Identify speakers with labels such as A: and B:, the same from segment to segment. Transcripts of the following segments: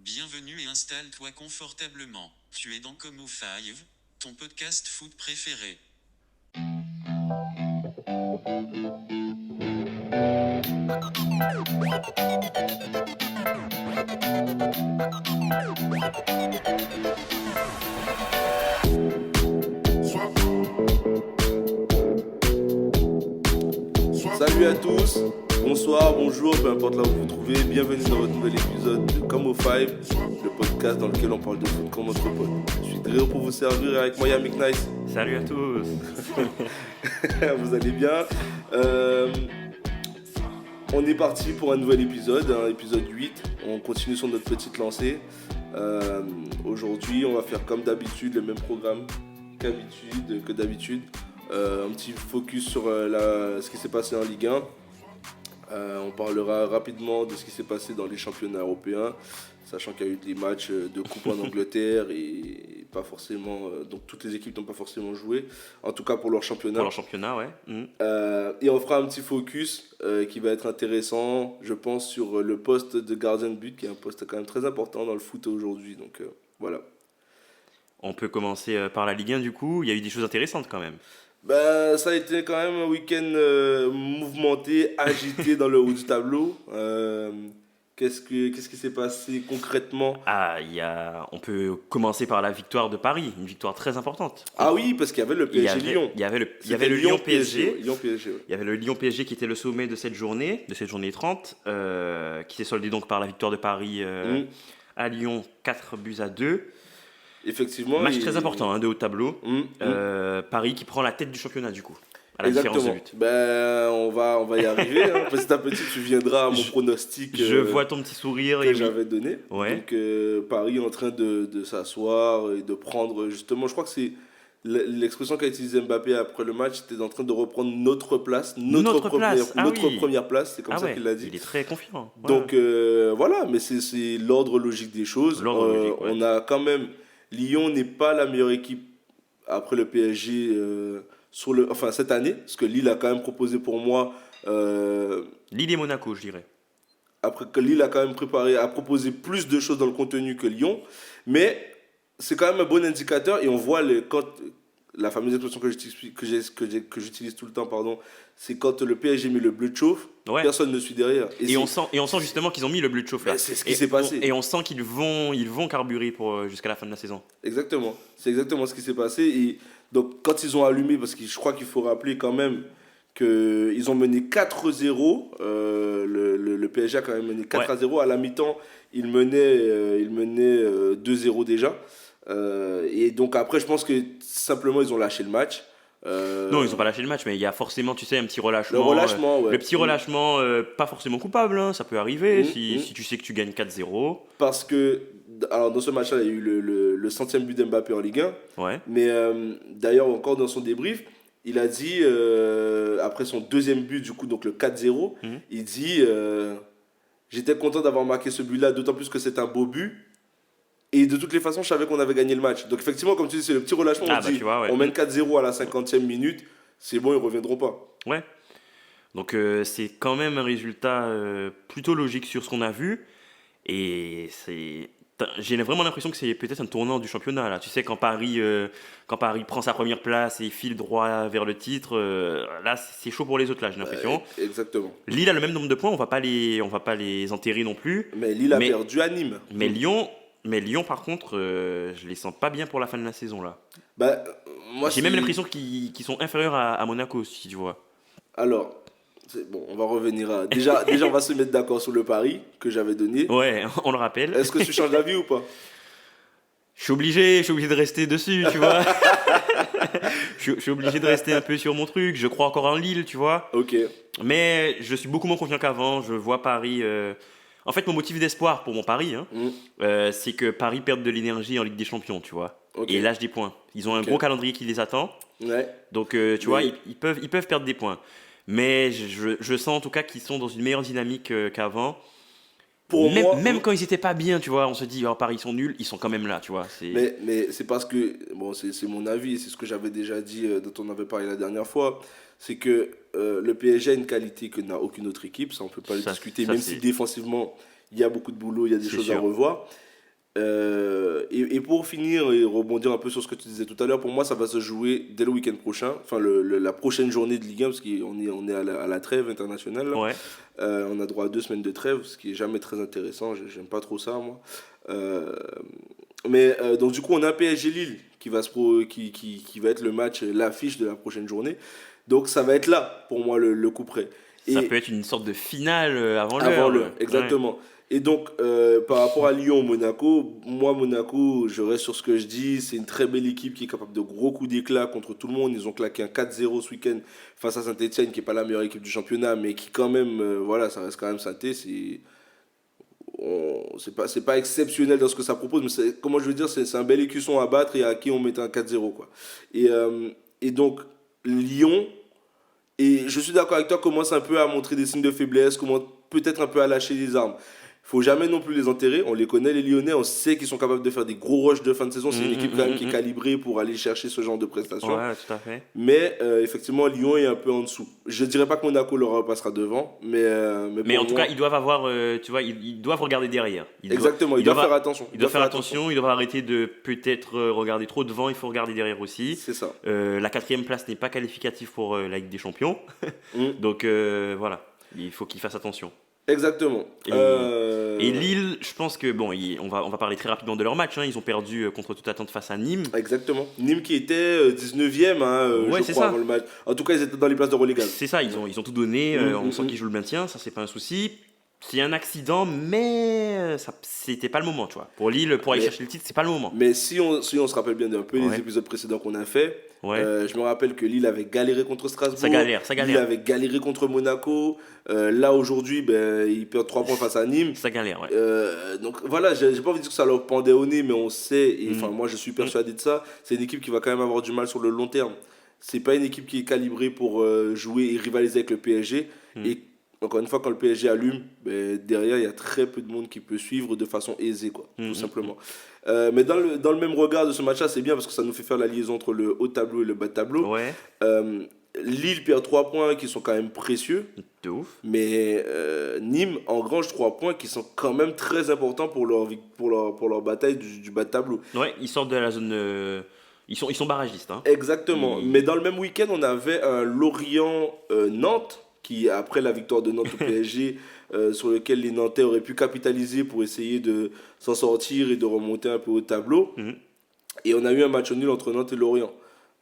A: Bienvenue et installe-toi confortablement. Tu es dans Como 5, ton podcast foot préféré.
B: Salut à tous, bonsoir, bonjour, peu importe là où vous vous trouvez, bienvenue dans votre nouvel épisode de Como 5, le podcast dans lequel on parle de foot comme entre potes. Je suis très heureux pour vous servir et avec moi Yannick Nice.
C: Salut à tous.
B: Vous allez bien. On est parti pour un nouvel épisode, épisode 8. On continue sur notre petite lancée. Aujourd'hui, on va faire comme d'habitude le même programme que d'habitude. Un petit focus sur ce qui s'est passé en Ligue 1. On parlera rapidement de ce qui s'est passé dans les championnats européens, sachant qu'il y a eu des matchs de coupe en Angleterre et pas forcément, donc toutes les équipes n'ont pas forcément joué, en tout cas pour leur championnat.
C: Pour leur championnat, ouais.
B: Et on fera un petit focus qui va être intéressant, je pense, sur le poste de gardien de but, qui est un poste quand même très important dans le foot aujourd'hui. Donc voilà.
C: On peut commencer par la Ligue 1 du coup. Il y a eu des choses intéressantes quand même.
B: Ben, ça a été quand même un week-end mouvementé, agité dans le haut du tableau. Qu'est-ce qui s'est passé concrètement?
C: On peut commencer par la victoire de Paris, une victoire très importante.
B: Ah oui, parce qu'il y avait le PSG Lyon.
C: Il y avait le Lyon PSG.
B: Lyon PSG, ouais.
C: Il y avait le Lyon PSG qui était le sommet de cette journée 30, qui s'est soldé donc par la victoire de Paris à Lyon, 4-2.
B: Effectivement.
C: Match très important de haut de tableau. Paris qui prend la tête du championnat du coup, à la différence de but.
B: Ben, on va y arriver. Petit à petit, tu viendras à mon pronostic.
C: Je vois ton petit sourire.
B: Que j'avais donné.
C: Ouais.
B: Donc, Paris est en train de s'asseoir et de prendre, justement, je crois que c'est l'expression qu'a utilisée Mbappé après le match, c'était en train de reprendre notre place, notre première place, c'est comme ça qu'il l'a dit.
C: Il est très confiant.
B: Ouais. Donc, voilà, mais c'est l'ordre logique des choses. On a quand même... Lyon n'est pas la meilleure équipe après le PSG cette année, parce que Lille a quand même proposé pour moi...
C: Lille et Monaco, je dirais.
B: Après que Lille a quand même proposé plus de choses dans le contenu que Lyon, mais c'est quand même un bon indicateur et on voit la fameuse expression que j'utilise tout le temps, c'est quand le PSG met le bleu de chauffe, personne ne suit derrière.
C: Et on sent justement qu'ils ont mis le bleu de chauffe là.
B: C'est ce qui s'est passé.
C: Et on sent qu'ils vont carburer jusqu'à la fin de la saison.
B: Exactement, c'est exactement ce qui s'est passé. Et donc quand ils ont allumé, parce que je crois qu'il faut rappeler quand même qu'ils ont mené 4-0, le PSG a quand même mené 4-0, à la mi-temps il menait 2-0 déjà. Et donc après je pense que simplement ils ont lâché le match.
C: Non, ils n'ont pas lâché le match, mais il y a forcément, tu sais, un petit relâchement.
B: Le
C: petit relâchement, pas forcément coupable, hein, ça peut arriver si tu sais que tu gagnes 4-0.
B: Parce que, alors dans ce match-là, il y a eu le centième but d'Mbappé en Ligue 1.
C: Ouais.
B: Mais d'ailleurs, encore dans son débrief, il a dit, après son deuxième but, du coup, donc le 4-0, il dit j'étais content d'avoir marqué ce but-là, d'autant plus que c'est un beau but. Et de toutes les façons, je savais qu'on avait gagné le match. Donc effectivement, comme tu dis, c'est le petit relâchement. On mène 4-0 à la 50e minute, c'est bon, ils ne reviendront pas.
C: Ouais. Donc c'est quand même un résultat plutôt logique sur ce qu'on a vu. Et j'ai vraiment l'impression que c'est peut-être un tournant du championnat. Là. Tu sais, quand Paris prend sa première place et file droit vers le titre, là, c'est chaud pour les autres, là, j'ai l'impression.
B: Exactement.
C: Lille a le même nombre de points, on va pas les enterrer non plus.
B: Mais Lille a perdu à Nîmes.
C: Mais Lyon, par contre, je les sens pas bien pour la fin de la saison, là. J'ai même l'impression qu'ils sont inférieurs à Monaco, si tu vois.
B: Alors, bon, on va revenir à... Déjà, on va se mettre d'accord sur le pari que j'avais donné.
C: Ouais, on le rappelle.
B: Est-ce que tu changes d'avis ou pas?
C: Je suis obligé de rester dessus, tu vois. Je suis obligé de rester un peu sur mon truc. Je crois encore en Lille, tu vois.
B: Ok.
C: Mais je suis beaucoup moins confiant qu'avant. Je vois Paris... En fait, mon motif d'espoir pour mon pari, c'est que Paris perde de l'énergie en Ligue des Champions, tu vois.
B: Okay.
C: Et lâche des points. Ils ont un gros calendrier qui les attend.
B: Ouais.
C: Donc, tu vois, ils peuvent perdre des points. Mais je sens en tout cas qu'ils sont dans une meilleure dynamique qu'avant. Même quand ils n'étaient pas bien, tu vois, on se dit, Paris, ils sont nuls, ils sont quand même là, tu vois.
B: Mais c'est parce que, bon, c'est mon avis, c'est ce que j'avais déjà dit, dont on avait parlé la dernière fois, c'est que le PSG a une qualité que n'a aucune autre équipe, ça on ne peut pas le discuter, même si défensivement, il y a beaucoup de boulot, il y a des choses à revoir. Et pour finir et rebondir un peu sur ce que tu disais tout à l'heure, pour moi ça va se jouer dès le week-end prochain, enfin la prochaine journée de Ligue 1, parce qu'on est à la trêve internationale là.
C: Ouais.
B: On a droit à 2 semaines de trêve, ce qui est jamais très intéressant, j'aime pas trop ça moi. Euh, donc du coup on a PSG Lille qui va être le match, l'affiche de la prochaine journée. Donc ça va être là pour moi le coup près.
C: Ça
B: Et
C: peut être une sorte de finale avant l'heure.
B: avant l'heure,
C: Ouais.
B: exactement. Et donc, par rapport à Lyon-Monaco, moi, Monaco, je reste sur ce que je dis. C'est une très belle équipe qui est capable de gros coups d'éclat contre tout le monde. Ils ont claqué un 4-0 ce week-end face à Saint-Etienne, qui n'est pas la meilleure équipe du championnat, mais qui, quand même, voilà, ça reste quand même Saint-Etienne. C'est pas exceptionnel dans ce que ça propose, mais comment je veux dire, c'est un bel écusson à battre et à qui on met un 4-0, quoi. Et donc, Lyon. Et je suis d'accord avec toi, commence un peu à montrer des signes de faiblesse, commence peut-être un peu à lâcher les armes. Il faut jamais non plus les enterrer. On les connaît, les Lyonnais, on sait qu'ils sont capables de faire des gros rushs de fin de saison. C'est une équipe quand même qui est calibrée pour aller chercher ce genre de prestations.
C: Ouais, tout à fait.
B: Mais effectivement, Lyon est un peu en dessous. Je ne dirais pas que Monaco leur passera devant,
C: Mais en
B: pour
C: tout
B: moi,
C: cas, ils doivent avoir, tu vois, ils doivent regarder derrière.
B: exactement, ils doivent faire attention.
C: Ils doivent faire attention, ils doivent arrêter de peut-être regarder trop devant, il faut regarder derrière aussi.
B: C'est ça.
C: La 4e place n'est pas qualificative pour la Ligue des Champions.
B: Mm.
C: Donc voilà, il faut qu'ils fassent attention.
B: Exactement.
C: Et Lille, je pense que, bon, on va parler très rapidement de leur match. Hein. Ils ont perdu contre toute attente face à Nîmes.
B: Exactement. Nîmes qui était 19e,
C: Ouais,
B: je
C: c'est
B: crois,
C: ça.
B: avant le match. En tout cas, ils étaient dans les places de relégation.
C: C'est ça, ils ont tout donné. On sent qu'ils jouent le maintien, ça c'est pas un souci. C'est un accident, mais c'était pas le moment, tu vois. Pour Lille, pour aller
B: Mais-
C: chercher le titre, c'est pas le moment.
B: Mais si on se rappelle bien d'un peu les
C: Ouais.
B: épisodes précédents qu'on a fait,
C: Ouais.
B: je me rappelle que Lille avait galéré contre Strasbourg.
C: Ça galère.
B: Lille avait galéré contre Monaco. Là, aujourd'hui, ils perdent 3 points face à Nîmes.
C: Ça galère, ouais.
B: Donc voilà, j'ai pas envie de dire que ça leur pendait au nez, mais on sait, et enfin moi je suis persuadé de ça, c'est une équipe qui va quand même avoir du mal sur le long terme. C'est pas une équipe qui est calibrée pour jouer et rivaliser avec le PSG. Et encore une fois, quand le PSG allume, derrière il y a très peu de monde qui peut suivre de façon aisée, quoi, tout simplement. Mais dans le même regard de ce match-là, c'est bien parce que ça nous fait faire la liaison entre le haut tableau et le bas de tableau.
C: Ouais,
B: Lille perd 3 points qui sont quand même précieux.
C: de ouf.
B: Mais Nîmes engrange 3 points qui sont quand même très importants pour leur bataille du bas de tableau.
C: Ouais, ils sortent de la zone. Ils sont barragistes. Hein.
B: Exactement. Mais dans le même week-end, on avait un Lorient-Nantes qui, après la victoire de Nantes au PSG, sur lequel les Nantais auraient pu capitaliser pour essayer de s'en sortir et de remonter un peu au tableau. Et on a eu un match nul entre Nantes et Lorient.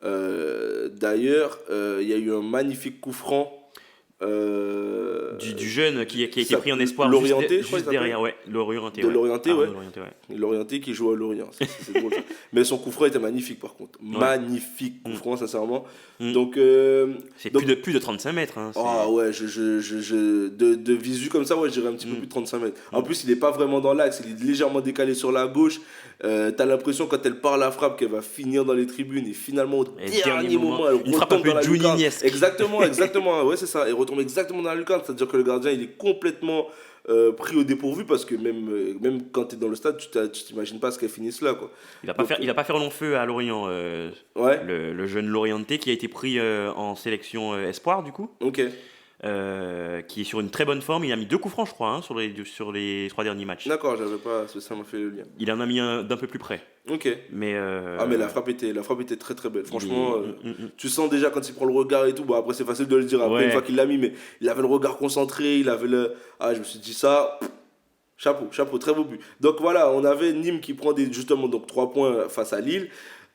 B: D'ailleurs, il y a eu un magnifique coup franc.
C: Du jeune qui a été
B: Ça-
C: pris en espoir
B: Lorienté, je crois
C: juste
B: qu'il
C: derrière, ouais. L'Orienté,
B: De
C: ouais.
B: Lorienté,
C: Ah,
B: ouais.
C: de Lorienté, ouais.
B: Lorienté qui joue à Lorient. C'est drôle, ça. Mais son coup franc était magnifique par contre. Magnifique coup franc, sincèrement. Donc,
C: C'est
B: donc-
C: plus de 35 mètres. Hein, c'est-
B: ah ouais, de visu comme ça, ouais, je dirais un petit peu plus de 35 mètres. En plus, il est pas vraiment dans l'axe, il est légèrement décalé sur la gauche. T'as l'impression quand elle part la frappe qu'elle va finir dans les tribunes et finalement au
C: Et
B: dernier moment, elle
C: une frappe un
B: retombe
C: peu
B: dans la lucarne.
C: Juninho-esque.
B: Exactement, ouais, c'est ça. Elle retombe exactement dans la lucarne, c'est-à-dire que le gardien il est complètement pris au dépourvu parce que même quand tu es dans le stade, tu t'imagines pas ce qu'elle finisse là, quoi.
C: Il va pas faire long feu à Lorient,
B: Ouais,
C: le jeune Lorienté qui a été pris en sélection espoir du coup,
B: ok.
C: qui est sur une très bonne forme. Il a mis 2 coups francs, je crois, hein, sur les 3 derniers matchs.
B: D'accord, j'avais pas, ça m'a fait le lien.
C: Il en a mis un d'un peu plus près.
B: Ok.
C: Mais,
B: Ah mais la frappe était très très belle. Franchement,
C: il-
B: tu sens déjà quand il prend le regard et tout. Bon après c'est facile de le dire après
C: Ouais.
B: une fois qu'il l'a mis, mais il avait le regard concentré, il avait le. Ah je me suis dit ça. Chapeau, très beau but. Donc voilà, on avait Nîmes qui prend justement donc 3 points face à Lille.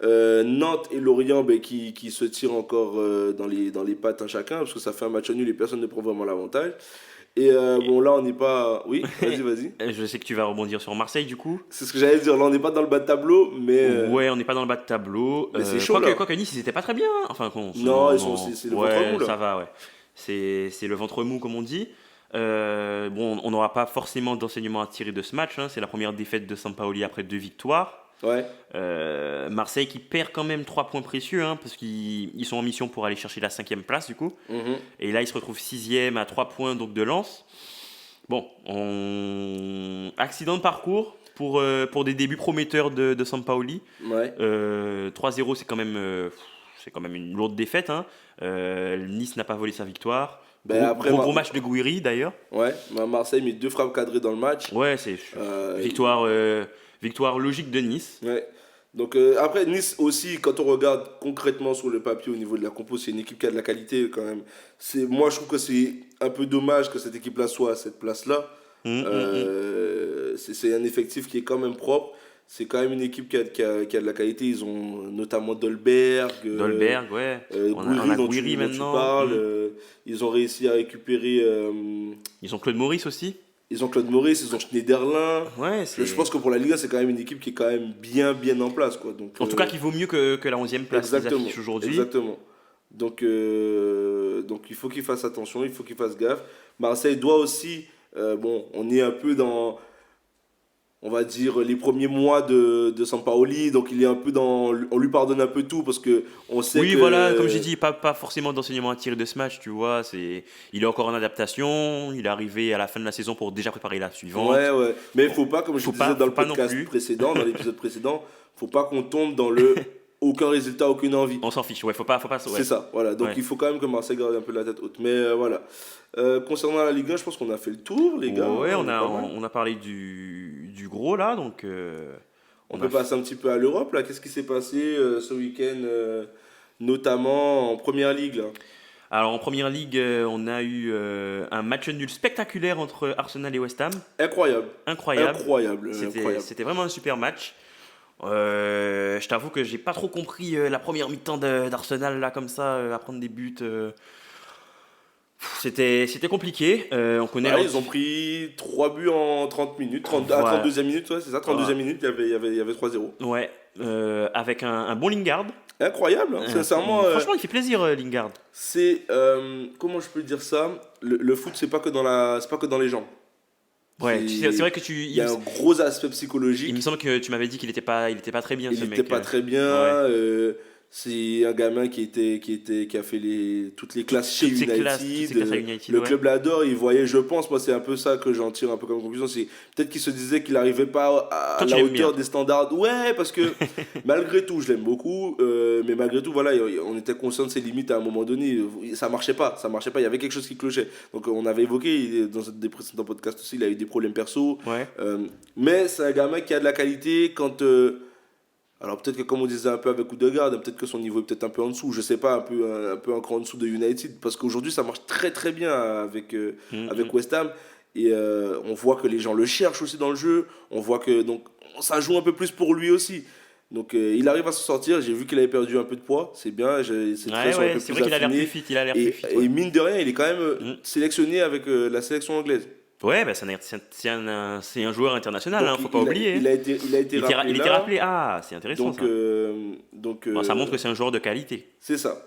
B: Nantes et Lorient qui se tirent encore dans les pattes un chacun parce que ça fait un match nul et personne ne prend vraiment l'avantage. Et bon là on n'est pas. Oui, vas-y.
C: Je sais que tu vas rebondir sur Marseille du coup.
B: C'est ce que j'allais dire. Là on n'est pas dans le bas de tableau, mais.
C: Ouais, on n'est pas dans le bas de tableau.
B: Mais c'est chaud, là.
C: Quoique Nice, ils étaient pas très bien. Hein. Enfin,
B: Non, c'est le ventre mou, là.
C: Ça va, ouais. C'est le ventre mou, comme on dit. Bon, on n'aura pas forcément d'enseignement à tirer de ce match. Hein. C'est la première défaite de Sampaoli après 2 victoires.
B: Ouais.
C: Marseille qui perd quand même 3 points précieux, hein, parce qu'ils sont en mission pour aller chercher la 5e place, du coup.
B: Mhm.
C: Et là, ils se retrouvent 6e à 3 points donc, de Lens. Bon, accident de parcours pour des débuts prometteurs de Sampaoli.
B: Ouais.
C: 3-0, c'est quand même une lourde défaite. Hein. Nice n'a pas volé sa victoire.
B: Après,
C: Gros match de Gouiri d'ailleurs.
B: Ouais, Marseille met 2 frappes cadrées dans le match.
C: Ouais, c'est
B: Euh,
C: victoire Victoire logique de Nice.
B: Ouais. Donc après, Nice aussi, quand on regarde concrètement sur le papier au niveau de la compo, c'est une équipe qui a de la qualité quand même. Moi, je trouve que c'est un peu dommage que cette équipe-là soit à cette place-là.
C: Hum.
B: C'est un effectif qui est quand même propre. C'est quand même une équipe qui a de la qualité. Ils ont notamment Dolberg,
C: Dolberg, ouais. On
B: Gouiri
C: a
B: dont
C: Gouiri
B: dont tu
C: maintenant.
B: parles. Ils ont réussi à récupérer.
C: Ils ont Claude Maurice aussi.
B: Ils ont Claude Maurice, ils ont Schneiderlin.
C: Ouais,
B: Je pense que pour la Liga, c'est quand même une équipe qui est quand même bien en place, quoi. Donc,
C: En tout cas, qui vaut mieux que la 11e place qu'ils
B: exactement,
C: affichent aujourd'hui.
B: exactement. Donc il faut qu'ils fassent attention, il faut qu'ils fassent gaffe. Marseille doit aussi, bon, on est un peu dans, on va dire, les premiers mois de Sampaoli, donc il est un peu dans, on lui pardonne un peu tout parce que on sait
C: Oui,
B: que,
C: voilà, comme j'ai dit, pas forcément d'enseignement à tirer de ce match, tu vois. Il est encore en adaptation, il est arrivé à la fin de la saison pour déjà préparer la suivante.
B: ouais, mais il faut pas, comme je disais dans le
C: Faut pas non
B: podcast
C: plus.
B: précédent, dans l'épisode précédent, faut pas qu'on tombe dans le aucun résultat, aucune envie.
C: On s'en fiche, ouais, faut pas, ouais.
B: C'est ça, voilà. Donc
C: Ouais.
B: il faut quand même que Marseille garde un peu la tête haute. Mais voilà. Concernant la Ligue 1, je pense qu'on a fait le tour, les gars.
C: Ouais,
B: On est pas mal.
C: on a parlé du gros là, donc
B: On
C: on
B: peut
C: a
B: passer un petit peu à l'Europe, là. Qu'est-ce qui s'est passé ce week-end, notamment en Première Ligue, là?
C: Alors en première ligue, on a eu un match nul spectaculaire entre Arsenal et West Ham.
B: Incroyable.
C: Incroyable.
B: Incroyable. Incroyable.
C: C'était vraiment un super match. Je t'avoue que j'ai pas trop compris la première mi-temps d'Arsenal là comme ça, à prendre des buts. C'était compliqué. On connaît
B: Ouais,
C: leur-
B: ils ont pris 3 buts en 30 minutes. À
C: Voilà.
B: 32e minute, ouais, c'est ça. 32e minute, il y avait 3-0.
C: Ouais, avec un bon Lingard.
B: Incroyable, hein, sincèrement.
C: Franchement, il fait plaisir Lingard.
B: C'est. Comment je peux dire ça? Le foot, c'est pas que c'est pas que dans les jambes.
C: Ouais,
B: C'est-
C: c'est vrai que
B: Il y a un gros aspect psychologique.
C: il me semble que tu m'avais dit qu'il était pas très bien
B: Il
C: ce
B: n'était
C: mec.
B: pas très bien.
C: Ouais.
B: C'est un gamin qui a fait toutes les classes chez
C: Toutes ces
B: United.
C: classes à United,
B: Le
C: ouais.
B: club l'adore. Il voyait, je pense, moi c'est un peu ça que j'en tire un peu comme conclusion. C'est peut-être qu'il se disait qu'il n'arrivait pas à
C: Toi, tu
B: la
C: l'aimes
B: hauteur
C: bien.
B: des standards. Ouais, parce que malgré tout, je l'aime beaucoup. Mais malgré tout, voilà, on était conscient de ses limites à un moment donné. Ça marchait pas. Il y avait quelque chose qui clochait. Donc on avait évoqué dans des précédents podcasts aussi, il a eu des problèmes perso.
C: Ouais.
B: Mais c'est un gamin qui a de la qualité quand. Alors peut-être que comme on disait un peu avec Odegaard, peut-être que son niveau est peut-être un peu en dessous, je sais pas, un peu encore en dessous de United, parce qu'aujourd'hui ça marche très bien avec West Ham, et on voit que les gens le cherchent aussi dans le jeu, on voit que donc ça joue un peu plus pour lui aussi. Donc il arrive à se sortir, j'ai vu qu'il avait perdu un peu de poids, c'est bien, c'est
C: Ouais,
B: un
C: ouais,
B: peu
C: c'est
B: plus
C: vrai qu'il a l'air
B: affiné.
C: plus fit, il a l'air
B: Et,
C: plus fit.
B: et
C: Ouais,
B: mine de rien, il est quand même sélectionné avec la sélection anglaise.
C: Ouais, bah, c'est un joueur international,
B: Donc,
C: faut pas oublier.
B: Il a été rappelé
C: Il était
B: là.
C: rappelé. Ah, c'est intéressant
B: Donc,
C: ça.
B: donc
C: Ça montre que c'est un joueur de qualité.
B: c'est ça.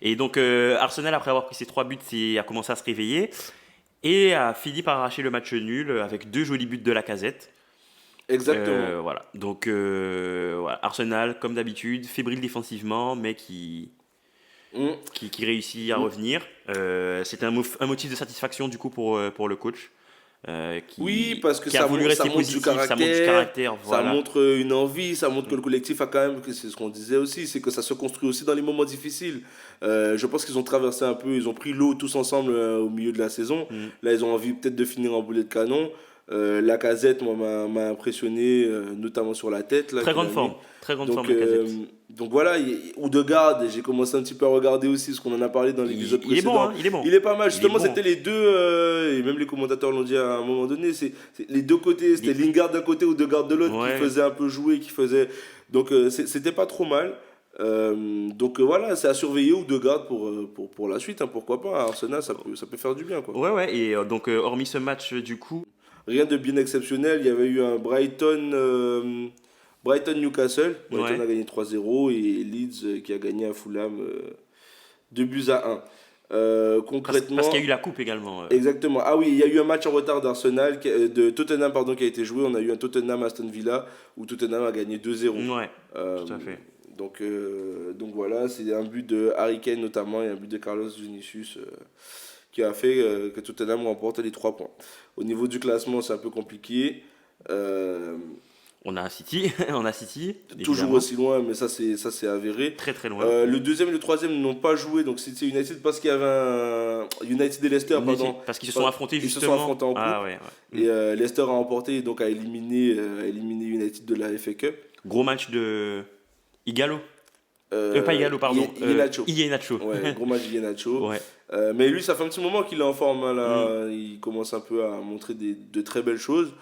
C: Et donc Arsenal, après avoir pris ses 3 buts, a commencé à se réveiller et a fini par arracher le match nul avec 2 jolis buts de Lacazette.
B: Exactement.
C: Voilà. Donc voilà. Arsenal, comme d'habitude, fébrile défensivement, mais qui réussit à revenir. C'était un motif de satisfaction du coup pour le coach.
B: Oui, parce que
C: qui a voulu rester
B: ça montre du
C: positif, ça montre du caractère, voilà.
B: ça montre une envie, ça montre que le collectif a quand même, que c'est ce qu'on disait aussi, c'est que ça se construit aussi dans les moments difficiles. Je pense qu'ils ont traversé un peu, ils ont pris l'eau tous ensemble au milieu de la saison. Là, ils ont envie peut-être de finir en boulet de canon. Lacazette, moi, m'a impressionné, notamment sur la tête. Là,
C: Très grande
B: qu'il a
C: forme,
B: mis.
C: très grande
B: Donc,
C: forme Lacazette.
B: donc voilà, Odegaard, j'ai commencé un petit peu à regarder aussi, parce qu'on en a parlé dans l'épisode
C: Il est
B: précédent.
C: bon, hein, il est bon.
B: Il est pas mal, justement,
C: bon.
B: c'était les deux, et même les commentateurs l'ont dit à un moment donné, c'est les deux côtés, c'était Lingard d'un côté ou Odegaard de l'autre,
C: Ouais.
B: qui faisait un peu jouer, qui faisait. Donc c'était pas trop mal. Donc voilà, c'est à surveiller Odegaard pour la suite, hein, pourquoi pas. Arsenal, ça peut faire du bien, quoi.
C: Ouais, et donc hormis ce match du coup.
B: Rien de bien exceptionnel, il y avait eu un Brighton Newcastle. Brighton
C: Ouais.
B: a gagné 3-0 et Leeds qui a gagné à Fulham 2-1. Concrètement.
C: Parce qu'il y a eu la coupe également.
B: Exactement. Ah oui, il y a eu un match en retard d'Arsenal, de Tottenham pardon, qui a été joué. On a eu un Tottenham Aston Villa où Tottenham a gagné 2-0.
C: Ouais,
B: Euh,
C: tout à fait.
B: donc voilà, c'est un but de Harry Kane notamment et un but de Carlos Vinicius qui a fait que Tottenham remporte les 3 points. Au niveau du classement, c'est un peu compliqué.
C: On a City, on a City,
B: Toujours
C: évidemment.
B: aussi loin, mais ça c'est avéré.
C: Très très loin.
B: Le deuxième et le troisième n'ont pas joué, donc City et United, parce qu'il y avait un United et Leicester, pardon.
C: Parce qu'ils se sont affrontés
B: Ils se
C: justement.
B: sont affrontés en coupe.
C: Ah ouais.
B: Et Leicester a emporté et donc a éliminé United de la FA Cup.
C: Gros match de Igalo. Pas Igalo, pardon.
B: Iheanacho.
C: Iheanacho.
B: Ouais, gros match d'Iheanacho.
C: Ouais.
B: Mais lui, ça fait un petit moment qu'il est en forme. Hein, là. Il commence un peu à montrer de très belles choses.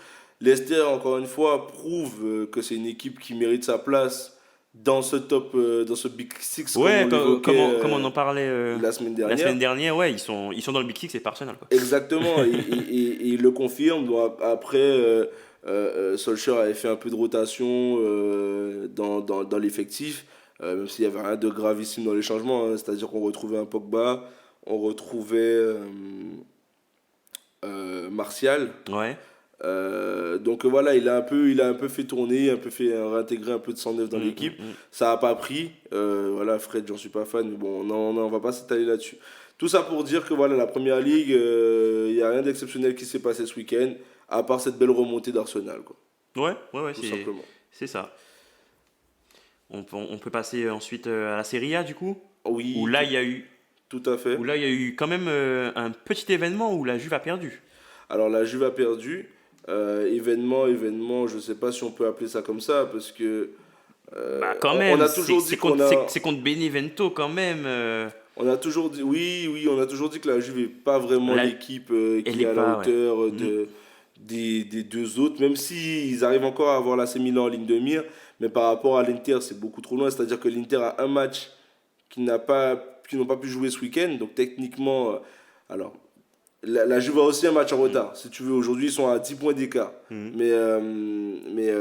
B: Leicester, encore une fois, prouve que c'est une équipe qui mérite sa place dans ce top, dans ce Big Six.
C: Ouais,
B: comme
C: comme on en parlait
B: la semaine dernière.
C: la semaine dernière, ouais, ils sont dans le Big Six, c'est pas Arsenal, quoi.
B: Exactement, et il le confirme. Donc, après, Solskjaer avait fait un peu de rotation dans l'effectif, même s'il n'y avait rien de gravissime dans les changements. Hein. C'est-à-dire qu'on retrouvait un Pogba, on retrouvait Martial.
C: Ouais.
B: Donc voilà, il a un peu fait tourner, fait réintégrer un peu de sang neuf dans l'équipe. Ça n'a pas pris. Voilà, Fred, j'en suis pas fan, mais bon, on va pas s'étaler là-dessus. Tout ça pour dire que voilà, la première ligue, il n'y a rien d'exceptionnel qui s'est passé ce week-end, à part cette belle remontée d'Arsenal, quoi.
C: Ouais,
B: Tout simplement.
C: c'est ça. On peut passer ensuite à la Serie A, du coup.
B: Oui.
C: Où là, il y a eu.
B: Tout à fait.
C: Où là, il y a eu quand même un petit événement où la Juve a perdu.
B: Alors la Juve a perdu. Événement, je sais pas si on peut appeler ça comme ça, parce que
C: quand même,
B: on a toujours dit
C: c'est contre Benevento quand même.
B: On a toujours dit, oui, on a toujours dit que la Juve n'est pas vraiment l'équipe qui est à la hauteur des deux autres, même s'ils arrivent encore à avoir l'AC Milan en ligne de mire, mais par rapport à l'Inter, c'est beaucoup trop loin. C'est-à-dire que l'Inter a un match qu'ils n'ont pas pu jouer ce week-end, donc techniquement, alors la Juve a aussi un match en retard. Si tu veux, aujourd'hui, ils sont à 10 points d'écart. Mais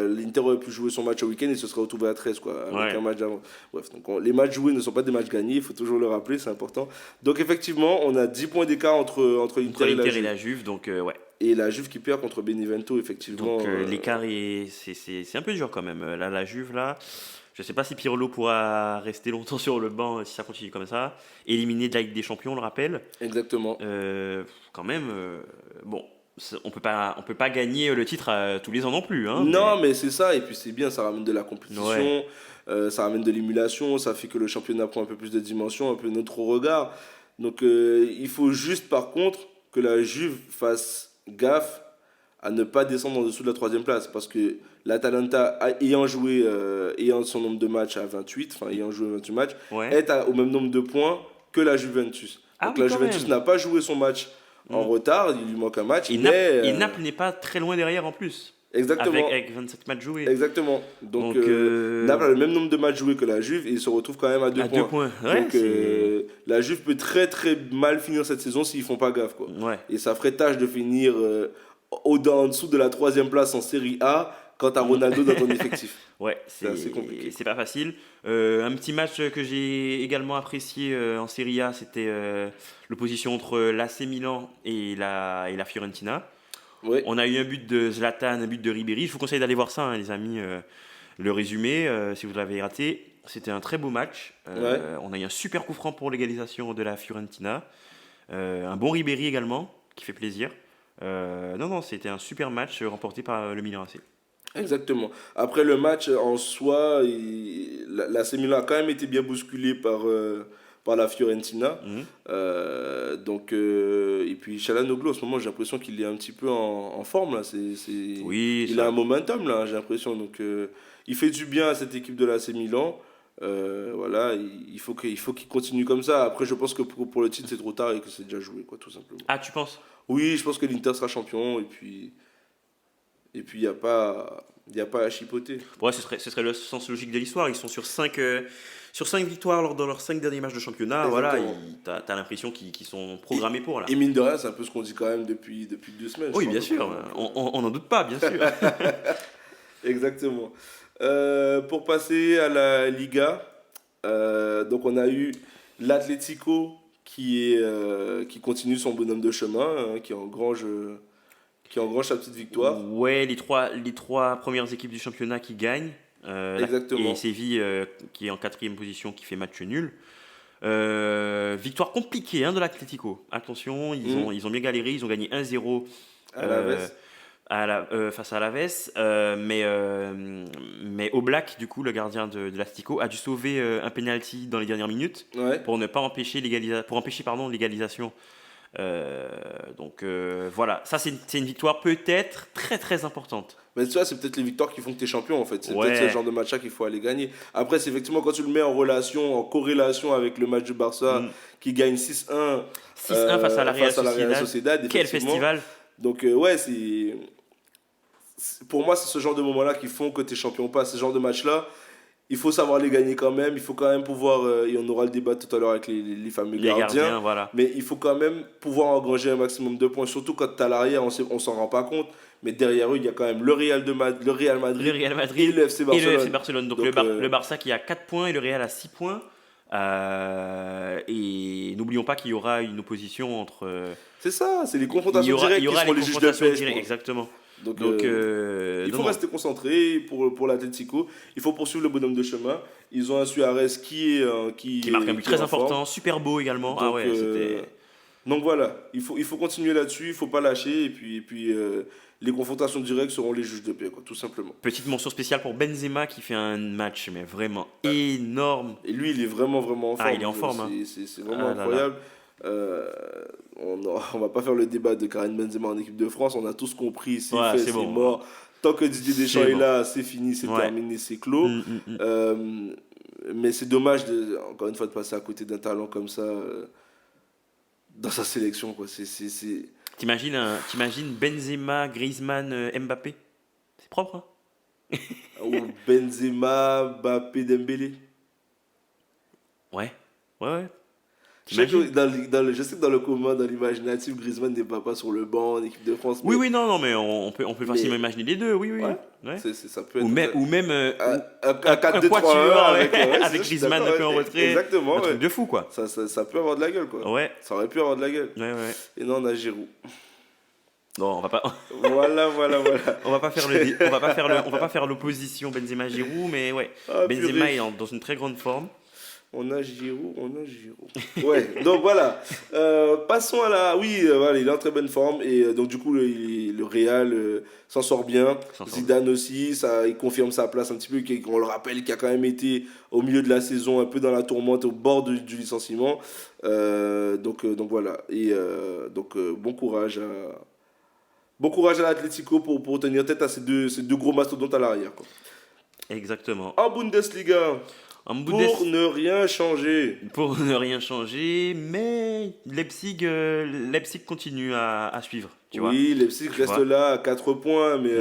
B: l'Inter aurait pu jouer son match au week-end et se serait retrouvé à 13, quoi, avec un match avant. Bref, donc les matchs joués ne sont pas des matchs gagnés, il faut toujours le rappeler, c'est important. Donc effectivement, on a 10 points d'écart entre l'Inter
C: et la Juve. Donc ouais.
B: Et la Juve qui perd contre Benevento, effectivement.
C: Donc l'écart, c'est un peu dur quand même. Là, la Juve, là... Je ne sais pas si Pirlo pourra rester longtemps sur le banc si ça continue comme ça. Éliminé de la Ligue des Champions, on le rappelle.
B: Exactement.
C: Quand même, bon, on peut pas gagner le titre tous les ans non plus. Hein,
B: non, mais c'est ça. Et puis c'est bien, ça ramène de la compétition, ça ramène de l'émulation, ça fait que le championnat prend un peu plus de dimension, un peu notre regard. Donc il faut juste par contre que la Juve fasse gaffe à ne pas descendre en dessous de la 3e place, parce que l'Atalanta, ayant son nombre de matchs à 28, enfin ayant joué 28 matchs, est au même nombre de points que la Juventus. Donc la Juventus n'a pas joué son match en retard, il lui manque un match.
C: Et Naples n'est pas très loin derrière en plus.
B: Exactement.
C: Avec 27 matchs joués.
B: Exactement. Donc Naples a le même nombre de matchs joués que la Juve et il se retrouve quand même à 2 points.
C: 2 points. Ouais,
B: donc la Juve peut très très mal finir cette saison s'ils font pas gaffe, quoi.
C: Ouais.
B: Et ça ferait tâche de finir en dessous de la 3e place en Serie A quand t'as Ronaldo dans ton effectif.
C: Ouais,
B: c'est assez compliqué.
C: C'est pas facile. Un petit match que j'ai également apprécié en Serie A, c'était l'opposition entre l'AC Milan et la Fiorentina.
B: Ouais.
C: On a eu un but de Zlatan, un but de Ribéry. Je vous conseille d'aller voir ça, hein, les amis. Le résumé, si vous l'avez raté, c'était un très beau match. On a eu un super coup franc pour l'égalisation de la Fiorentina. Un bon Ribéry également, qui fait plaisir. Non, c'était un super match remporté par le Milan AC.
B: Exactement. Après le match en soi, l'AC Milan a quand même été bien bousculé par la Fiorentina. Et puis Çalhanoğlu, en ce moment, j'ai l'impression qu'il est un petit peu en forme. Là. Il a un momentum, là, j'ai l'impression. Donc, il fait du bien à cette équipe de l'AC Milan. Voilà, il faut qu'il continue comme ça. Après, je pense que pour le titre, c'est trop tard et que c'est déjà joué, quoi, tout simplement.
C: Ah, tu penses ?
B: Oui, je pense que l'Inter sera champion. Et puis il n'y a pas à chipoter.
C: Ouais, ce serait le sens logique de l'histoire. Ils sont sur 5 victoires dans leurs 5 derniers matchs de championnat. Voilà, t'as l'impression qu'ils sont programmés pour. Là.
B: Et mine de rien, c'est un peu ce qu'on dit quand même depuis 2 semaines.
C: Oui, bien sûr. On n'en doute pas, bien sûr.
B: Exactement. Pour passer à la Liga, donc on a eu l'Atlético qui continue son bonhomme de chemin, qui engrange sa petite victoire.
C: Ouais, les trois premières équipes du championnat qui gagnent.
B: Exactement.
C: Et Séville qui est en 4e position, qui fait match nul. Victoire compliquée de l'Atlético. Attention, ils ont bien galéré. Ils ont gagné 1-0 face à Alaves, mais Oblak, du coup, le gardien de l'Atlético, a dû sauver un penalty dans les dernières minutes
B: Ouais.
C: pour ne pas empêcher l'égalisation. Voilà, ça c'est une victoire peut-être très très importante.
B: Mais tu vois, c'est peut-être les victoires qui font que tu es champion en fait. C'est
C: Ouais.
B: peut-être ce genre de match-là qu'il faut aller gagner. Après, c'est effectivement quand tu le mets en relation, en corrélation avec le match du Barça qui gagne 6-1
C: 6-1 face à la Real
B: Sociedad.
C: Quel
B: effectivement.
C: festival!
B: Donc, ouais, pour moi, c'est ce genre de moments-là qui font que tu es champion ou pas. Ce genre de match-là, il faut savoir les gagner quand même. Il faut quand même pouvoir, et on aura le débat tout à l'heure avec les fameux
C: Les gardiens, voilà.
B: mais il faut quand même pouvoir engranger un maximum de points. Surtout quand tu es à l'arrière, on s'en rend pas compte. Mais derrière eux, il y a quand même le Real Madrid
C: Le Real Madrid
B: et le FC Barcelone.
C: Et le FC Barcelone. Donc,
B: Donc,
C: le Barça qui a 4 points et le Real a 6 points. Et n'oublions pas qu'il y aura une opposition entre.
B: C'est ça, c'est les confrontations
C: il
B: directes
C: y aura
B: qui seront
C: les
B: les juges de
C: confrontations
B: paix.
C: directes, exactement.
B: Donc, il
C: non,
B: faut rester concentré pour l'Atlético. Il faut poursuivre le bonhomme de chemin. Ils ont un Suarez qui
C: marque un but très
B: en forme.
C: important, super beau également.
B: Donc, donc voilà, il faut continuer là-dessus, il ne faut pas lâcher. Et puis les confrontations directes seront les juges de paix, quoi, tout simplement.
C: Petite mention spéciale pour Benzema qui fait un match mais vraiment énorme.
B: Et lui, il est vraiment en forme.
C: Il est en forme.
B: C'est vraiment incroyable. On va pas faire le débat de Karim Benzema en équipe de France. On a tous compris, c'est mort. Tant que Didier Deschamps est là, c'est fini, c'est terminé, c'est clos. Mais c'est dommage, encore une fois, de passer à côté d'un talent comme ça dans sa sélection, quoi.
C: T'imagines Benzema, Griezmann, Mbappé? C'est propre, hein?
B: Ou Benzema, Mbappé, Dembélé.
C: Ouais.
B: Je sais que dans le commun, dans l'imaginatif, Griezmann n'est pas sur le banc en équipe de France.
C: Oui, non, mais on peut facilement imaginer les deux, oui.
B: Ouais. Ça peut être
C: ou même
B: un 4-2-3-1
C: avec Griezmann un peu en retrait.
B: Exactement.
C: Un truc de fou, quoi.
B: Ça peut avoir de la gueule, quoi.
C: Ouais.
B: Ça aurait pu avoir de la gueule.
C: Ouais.
B: Et non, on a Giroud.
C: Non, on va pas.
B: Voilà.
C: On va pas faire l'opposition Benzema-Giroud, mais ouais. Benzema est dans une très grande forme.
B: On a Giroud. Ouais, donc voilà. Passons à la... Oui, voilà, il est en très bonne forme. Et donc, du coup, le Real s'en sort bien. Zidane aussi, il confirme sa place un petit peu. On le rappelle qu'il a quand même été au milieu de la saison, un peu dans la tourmente, au bord du licenciement. Donc voilà. Et donc, bon courage à l'Atlético pour tenir tête à ces deux gros mastodontes à l'arrière, quoi.
C: Exactement.
B: En Bundesliga... Pour ne rien changer,
C: mais Leipzig continue à suivre. Tu vois.
B: Leipzig reste là à 4 points, mais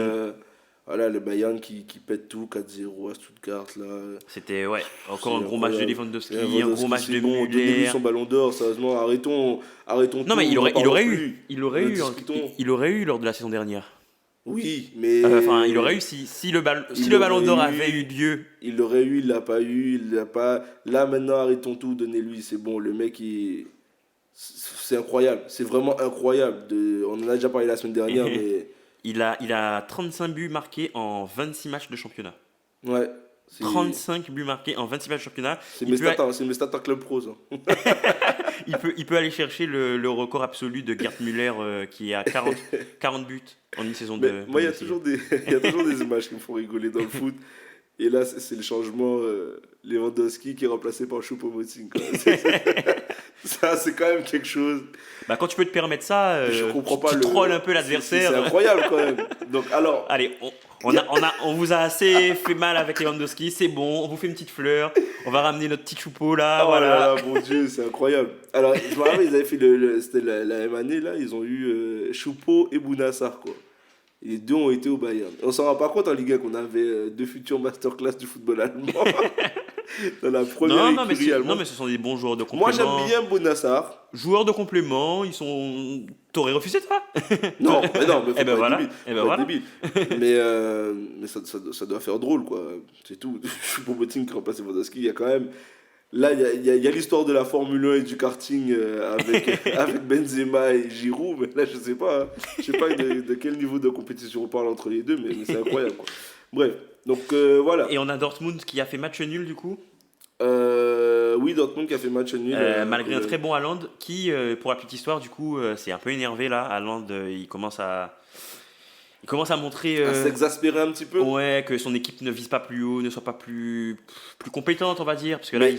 B: voilà, le Bayern qui pète tout, 4-0 à Stuttgart. Là.
C: C'était encore un gros match de Lewandowski, un gros match de
B: Müller. Donnez-lui son ballon d'or, sérieusement, arrêtons
C: non, mais il aurait eu lors de la saison dernière.
B: Oui, mais...
C: il aurait eu si le ballon d'or avait eu lieu.
B: Il l'aurait eu, il l'a pas eu, il l'a pas... Là, maintenant, arrêtons tout, donnez-lui, c'est bon. Le mec, c'est incroyable. C'est vraiment incroyable. On en a déjà parlé la semaine dernière, mais...
C: Il a 35 buts marqués en 26 matchs de championnat.
B: Ouais.
C: 35 buts marqués en 26 matchs de championnat.
B: C'est mes stats en club pro, ça.
C: il peut aller chercher le record absolu de Gerd Müller qui est à 40 buts en une saison de...
B: Moi, il y a toujours des images qui me font rigoler dans le foot. Et là, c'est le changement Lewandowski qui est remplacé par Choupo-Moting. Ça, c'est quand même quelque chose.
C: Quand tu peux te permettre ça,
B: je comprends pas
C: tu trolles un peu l'adversaire.
B: C'est incroyable quand même. Donc, alors...
C: Allez, on vous a assez fait mal avec Lewandowski, c'est bon, on vous fait une petite fleur, on va ramener notre petit choupeau là, voilà.
B: Là, mon Dieu, c'est incroyable. Alors, je me rappelle, ils avaient fait c'était la même année, là, ils ont eu Choupo et Bounassar, quoi. Et les deux ont été au Bayern. On s'en rend pas compte en Ligue 1 qu'on avait deux futurs masterclass du football allemand. Dans la première écurie allemande.
C: Non, mais ce sont des bons joueurs de complément.
B: Moi, j'aime bien Bounassar.
C: Joueurs de complément, t'aurais refusé toi?
B: Non, mais
C: faut pas
B: voilà.
C: Débile.
B: Mais ça doit faire drôle, quoi. C'est tout. Choupo-Moting qui remplace Lewandowski, il y a quand même... Là, il y a l'histoire de la Formule 1 et du karting avec Benzema et Giroud, mais là, je sais pas de quel niveau de compétition on parle entre les deux, mais c'est incroyable, quoi. Bref, donc voilà.
C: Et on a Dortmund qui a fait match nul, du coup.
B: Oui, Dortmund qui a fait match nul.
C: Malgré un très bon Haaland, qui, pour la petite histoire, du coup, s'est un peu énervé, là. Haaland, il commence à il commence à montrer
B: À s'exaspérer un petit peu.
C: ouais, que son équipe ne vise pas plus haut, ne soit pas plus compétente, on va dire. Parce que là,
B: Mais-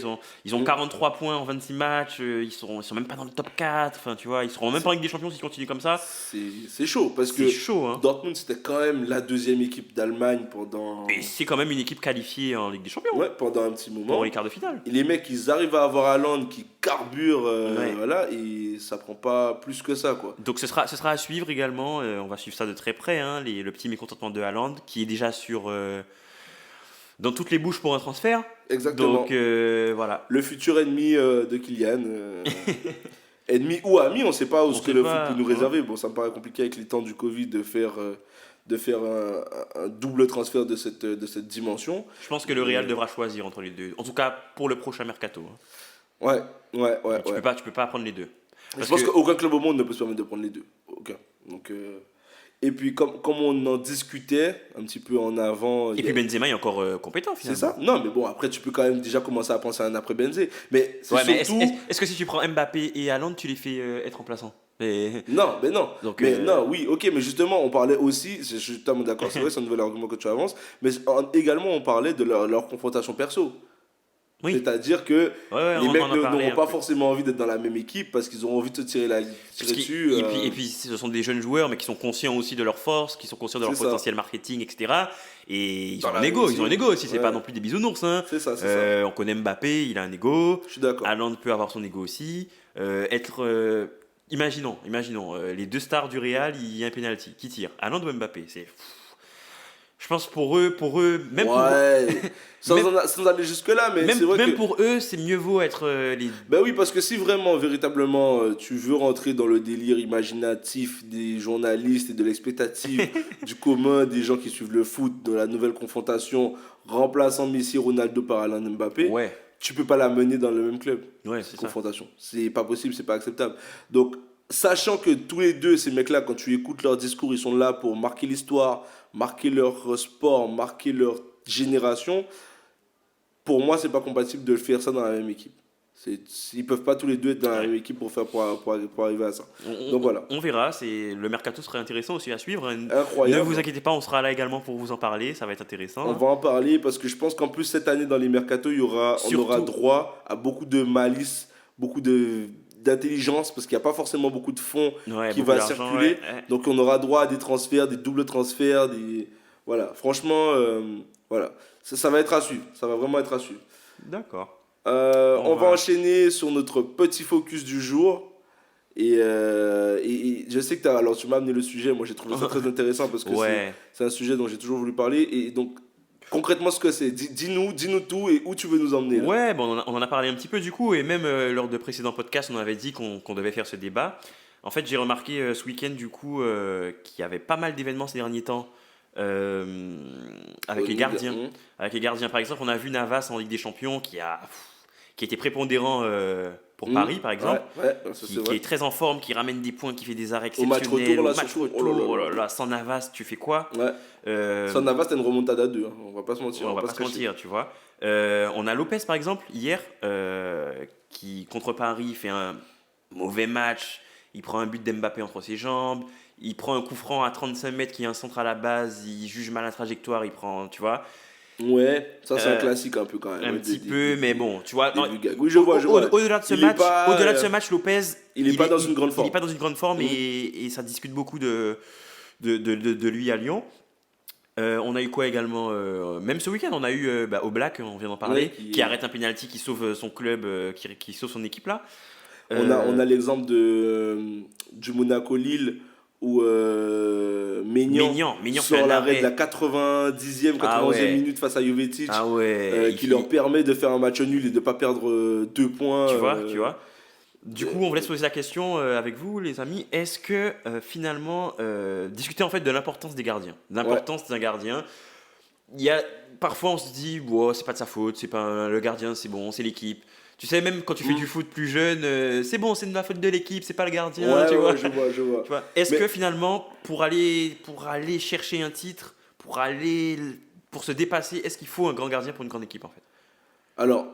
C: ils ont 43 points en 26 matchs, ils sont même pas dans le top 4. Enfin, tu vois, ils seront même pas en Ligue des Champions s'ils continuent comme ça.
B: C'est chaud parce que
C: C'est chaud, hein.
B: Dortmund c'était quand même la deuxième équipe d'Allemagne pendant,
C: Et c'est quand même une équipe qualifiée en Ligue des Champions
B: ouais, pendant un petit
C: pour
B: moment.
C: les quarts de finale.
B: Et les mecs, ils arrivent à avoir Haaland qui carbure,
C: Ouais.
B: voilà, et ça prend pas plus que ça, quoi.
C: Donc ce sera à suivre également. On va suivre ça de très près, hein, le petit mécontentement de Haaland qui est déjà dans toutes les bouches pour un transfert.
B: Exactement.
C: Donc voilà.
B: Le futur ennemi de Kylian. Ennemi ou ami, on sait pas où
C: On
B: ce que
C: sait
B: le
C: pas,
B: foot peut nous
C: hein.
B: réserver. Bon, ça me paraît compliqué avec les temps du Covid de faire un double transfert de cette dimension.
C: Je pense que le Real devra choisir entre les deux. En tout cas pour le prochain mercato, hein.
B: Ouais, ouais, ouais.
C: Tu
B: ouais.
C: peux pas prendre les deux.
B: Je
C: Parce
B: pense
C: que-
B: qu'aucun club au monde ne peut se permettre de prendre les deux. Aucun. Donc, et puis, comme on en discutait un petit peu en avant.
C: Et puis Benzema est encore compétent
B: c'est
C: finalement.
B: ça? Non, mais bon, après, tu peux quand même déjà commencer à penser à un après Benzé. Mais c'est
C: Ouais, mais
B: surtout.
C: est-ce que si tu prends Mbappé et Haaland, tu les fais être remplaçants? Et-
B: Non, mais non.
C: Donc,
B: Mais non, oui, ok, mais justement, on parlait aussi, je suis totalement d'accord, c'est vrai, c'est un nouvel argument que tu avances, mais également, on parlait de leur confrontation perso.
C: Oui.
B: C'est-à-dire que
C: Ouais,
B: les
C: on
B: mecs
C: en a parlé
B: n'auront
C: un
B: pas
C: peu.
B: forcément envie d'être dans la même équipe parce qu'ils auront envie de se tirer
C: Parce qu'ils-
B: dessus.
C: et puis, ce sont des jeunes joueurs, mais qui sont conscients aussi de leurs forces, qui sont conscients de leur
B: C'est ça.
C: potentiel marketing, etc. Et ils
B: Dans
C: ont
B: la
C: un ego,
B: réussite.
C: ils ont un ego aussi, c'est
B: Ouais.
C: pas non plus des bisounours, hein.
B: C'est ça, c'est ça.
C: On connaît Mbappé, il a un ego.
B: Je suis d'accord.
C: Haaland peut avoir son ego aussi. Imaginons, les deux stars du Real, il y a un penalty. Qui tire? Haaland ou Mbappé? Je pense pour eux, même
B: Ouais, sans,
C: même-
B: sans aller jusque-là, mais
C: même,
B: c'est vrai
C: même
B: que.
C: pour eux, c'est mieux vaut être les.
B: Ben oui, parce que si vraiment, véritablement, tu veux rentrer dans le délire imaginatif des journalistes et de l'expectative du commun, des gens qui suivent le foot, de la nouvelle confrontation, remplaçant Messi, Ronaldo par Alain Mbappé,
C: Ouais,
B: tu peux pas la mener dans le même club,
C: ouais,
B: cette
C: c'est ça.
B: confrontation. C'est pas possible, c'est pas acceptable. Donc, sachant que tous les deux, ces mecs-là, quand tu écoutes leur discours, ils sont là pour marquer l'histoire, marquer leur sport, marquer leur génération. Pour moi, c'est pas compatible de faire ça dans la même équipe. Ils peuvent pas tous les deux être dans la même équipe pour arriver à ça. Donc voilà.
C: On verra, le mercato serait intéressant aussi à suivre, hein. Ne
B: Incroyable.
C: vous inquiétez pas, on sera là également pour vous en parler, ça va être intéressant.
B: On va en parler parce que je pense qu'en plus cette année dans les mercatos, on aura
C: Surtout-
B: droit à beaucoup de malice, beaucoup d'intelligence parce qu'il n'y a pas forcément beaucoup de fonds
C: Ouais,
B: qui
C: beaucoup
B: va
C: d'argent,
B: circuler.
C: ouais.
B: Donc on aura droit à des transferts, des doubles transferts, voilà. Franchement, voilà. Ça va être à suivre. Ça va vraiment être à suivre.
C: D'accord.
B: On va enchaîner sur notre petit focus du jour. Et je sais que alors tu m'as amené le sujet, moi j'ai trouvé ça très intéressant parce que
C: Ouais.
B: c'est un sujet dont j'ai toujours voulu parler. Et donc, concrètement, ce que c'est, dis-nous tout et où tu veux nous emmener. Là.
C: Ouais, bon, on en a parlé un petit peu du coup, et même lors de précédents podcasts, on avait dit qu'on devait faire ce débat. En fait, j'ai remarqué ce week-end du coup qu'il y avait pas mal d'événements ces derniers temps avec les gardiens. Avec les gardiens, par exemple, on a vu Navas en Ligue des Champions qui a été prépondérant pour Paris, par exemple.
B: Ouais, ça,
C: qui,
B: c'est
C: qui
B: vrai.
C: est très en forme, qui ramène des points, qui fait des arrêts
B: Au match
C: exceptionnels.
B: retour, là,
C: Au match
B: surtout.
C: retour,
B: Oh là là.
C: oh là là, sans Navas, tu fais quoi?
B: Ouais. Sans Navas, t'as une remontada à 2. On va pas se mentir.
C: On va pas
B: se
C: se
B: cacher.
C: mentir, tu vois. On a Lopez, par exemple, hier, qui, contre Paris, fait un mauvais match. Il prend un but d'Mbappé entre ses jambes. Il prend un coup franc à 35 mètres qui est un centre à la base. Il juge mal la trajectoire. Il prend, tu vois.
B: Ouais, ça c'est un classique un peu quand même.
C: Un
B: Ouais,
C: petit peu, mais bon, tu vois.
B: Oui, je vois.
C: Au-delà de ce
B: Il est
C: match,
B: pas,
C: au-delà de ce match, Lopez,
B: il est pas dans une grande forme.
C: Il est pas dans une grande forme et ça discute beaucoup de lui à Lyon. On a eu quoi également même ce week-end, on a eu Oblak, on vient d'en parler,
B: Ouais,
C: qui arrête un penalty, qui sauve son club, qui sauve son équipe là.
B: On a l'exemple du Monaco-Lille où Maignan
C: fait
B: sort
C: un
B: l'arrêt de la
C: arrêt.
B: 90e, 91e
C: Ah ouais.
B: minute face à Jovetic,
C: Ah ouais,
B: qui leur permet de faire un match nul et de ne pas perdre 2 points.
C: tu vois. Du coup, on vous laisse poser la question avec vous, les amis. Est-ce que finalement, discuter en fait de l'importance des gardiens, l'importance d'un gardien. Parfois, on se dit, wow, c'est pas de sa faute, c'est pas le gardien, c'est bon, c'est l'équipe. Tu sais, même quand tu fais du foot plus jeune, c'est bon, c'est de la faute de l'équipe, c'est pas le gardien.
B: Ouais,
C: tu vois.
B: je vois.
C: Tu vois. Est-ce que finalement, pour aller chercher un titre, pour se dépasser, est-ce qu'il faut un grand gardien pour une grande équipe en fait?
B: Alors,